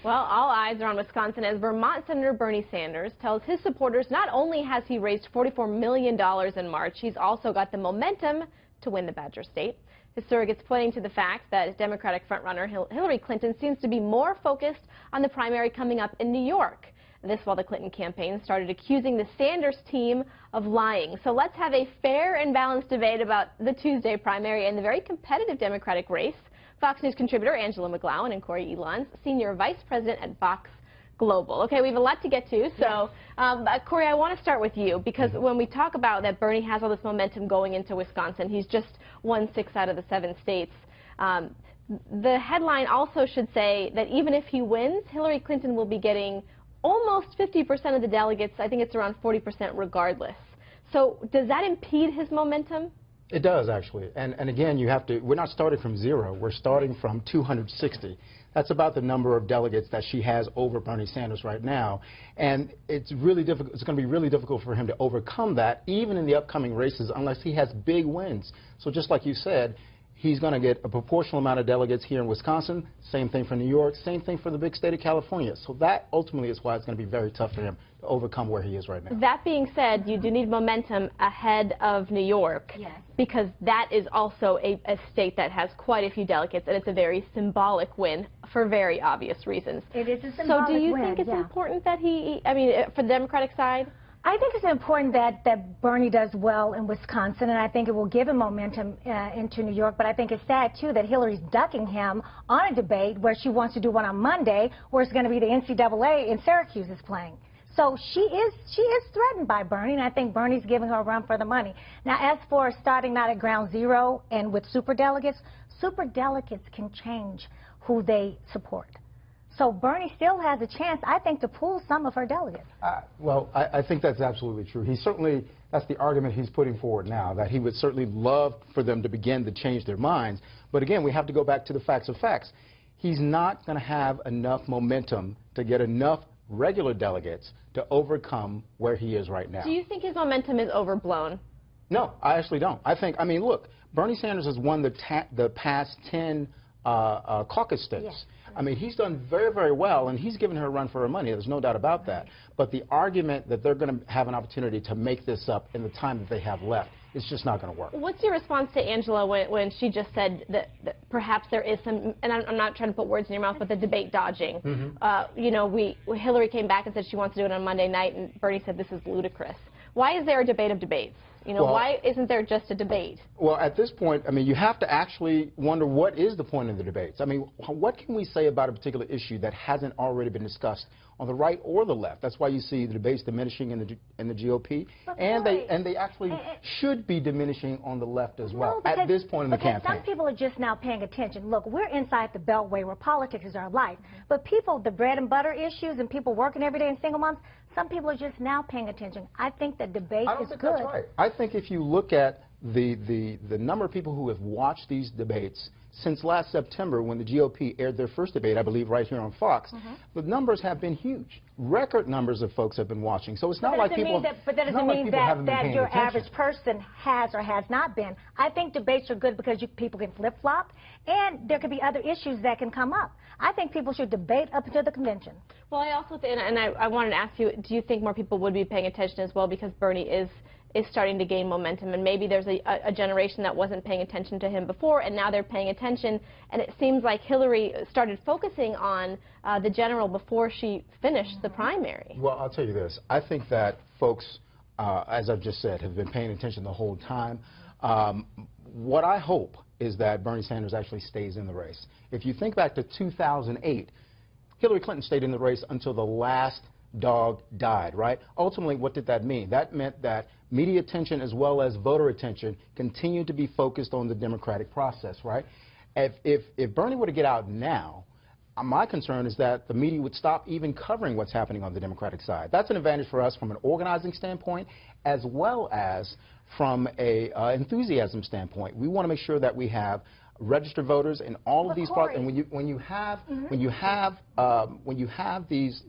Well, all eyes are on Wisconsin as Vermont Senator Bernie Sanders tells his supporters not only has he raised $44 million in March, he's also got the momentum to win the Badger State. His surrogates pointing to the fact that Democratic frontrunner Hillary Clinton seems to be more focused on the primary coming up in New York. This while the Clinton campaign started accusing the Sanders team of lying. So let's have a fair and balanced debate about the Tuesday primary and the very competitive Democratic race. Fox News contributor Angela McGlowan and Corey Elons, senior vice president at Vox Global. Okay, we have a lot to get to, so Corey, I want to start with you because when we talk about that Bernie has all this momentum going into Wisconsin, he's just won 6 out of the 7 states. The headline also should say that even if he wins, Hillary Clinton will be getting almost 50% of the delegates. I think it's around 40% regardless. So does that impede his momentum? It does, actually. And again, you have to, we're not starting from 0. We're starting from 260. That's about the number of delegates that she has over Bernie Sanders right now. And it's really difficult. It's going to be really difficult for him to overcome that, even in the upcoming races, unless he has big wins. So just like you said, he's going to get a proportional amount of delegates here in Wisconsin. Same thing for New York. Same thing for the big state of California. So that ultimately is why it's going to be very tough for him to overcome where he is right now. That being said, you do need momentum ahead of New York, because that is also a state that has quite a few delegates, and it's a very symbolic win for very obvious reasons. It is a symbolic win. So do you think it's important that I mean, for the Democratic side? I think it's important that Bernie does well in Wisconsin, and I think it will give him momentum into New York. But I think it's sad, too, that Hillary's ducking him on a debate where she wants to do one on Monday, where it's going to be the NCAA in Syracuse is playing. So she is threatened by Bernie, and I think Bernie's giving her a run for the money. Now, as for starting out at ground zero and with superdelegates can change who they support. So Bernie still has a chance, I think, to pull some of her delegates. Well, I think that's absolutely true. That's the argument he's putting forward now, that he would certainly love for them to begin to change their minds. But again, we have to go back to the facts of facts. He's not going to have enough momentum to get enough regular delegates to overcome where he is right now. Do you think his momentum is overblown? No, I actually don't. I mean, look, Bernie Sanders has won the past 10 caucus states. Yes. I mean, he's done very, very well, and he's given her a run for her money. There's no doubt about that. But the argument that they're going to have an opportunity to make this up in the time that they have left, it's just not going to work. What's your response to Angela when she just said that perhaps there is some, and I'm not trying to put words in your mouth, but the debate dodging? You know, Hillary came back and said she wants to do it on Monday night, and Bernie said this is ludicrous. Why is there a debate of debates? You know, why isn't there just a debate? Well, at this point, I mean, you have to actually wonder what is the point of the debates. I mean, what can we say about a particular issue that hasn't already been discussed on the right or the left? That's why you see the debates diminishing in the GOP, and they actually should be diminishing on the left as well at this point in the campaign. Some people are just now paying attention. Look, we're inside the Beltway where politics is our life, but people, the bread and butter issues and people working every day in single moms, some people are just now paying attention. I think the debate is good. That's right. I think if you look at the number of people who have watched these debates since last September when the GOP aired their first debate, I believe right here on Fox, the numbers have been huge. Record numbers of folks have been watching. So it's not like people. But that doesn't mean that your average person has or has not been. I think debates are good because people can flip-flop, and there could be other issues that can come up. I think people should debate up until the convention. Well, I also think, and I wanted to ask you, do you think more people would be paying attention as well because Bernie is starting to gain momentum, and maybe there's a generation that wasn't paying attention to him before, and now they're paying attention, and it seems like Hillary started focusing on the general before she finished the primary. Well, I'll tell you this. I think that folks, as I've just said, have been paying attention the whole time. What I hope is that Bernie Sanders actually stays in the race. If you think back to 2008, Hillary Clinton stayed in the race until the last dog died, right? Ultimately, what did that mean? That meant that media attention as well as voter attention continued to be focused on the democratic process, right? If Bernie were to get out now, my concern is that the media would stop even covering what's happening on the Democratic side. That's an advantage for us from an organizing standpoint as well as from a enthusiasm standpoint. We want to make sure that we have registered voters in all of these parts, and when you have these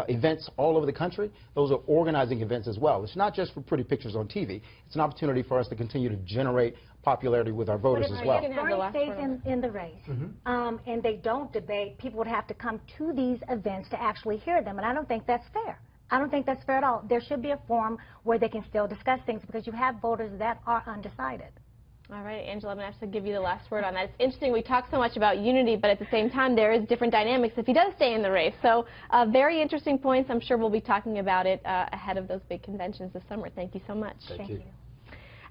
events all over the country, those are organizing events as well. It's not just for pretty pictures on TV. It's an opportunity for us to continue to generate popularity with our voters But as well. You can have the Bernie last stays word. in the race, and they don't debate, people would have to come to these events to actually hear them, and I don't think that's fair. I don't think that's fair at all. There should be a forum where they can still discuss things because you have voters that are undecided. All right, Angela, I'm going to have to give you the last word on that. It's interesting, we talk so much about unity, but at the same time, there is different dynamics if he does stay in the race. So very interesting points. I'm sure we'll be talking about it ahead of those big conventions this summer. Thank you so much. Thank you.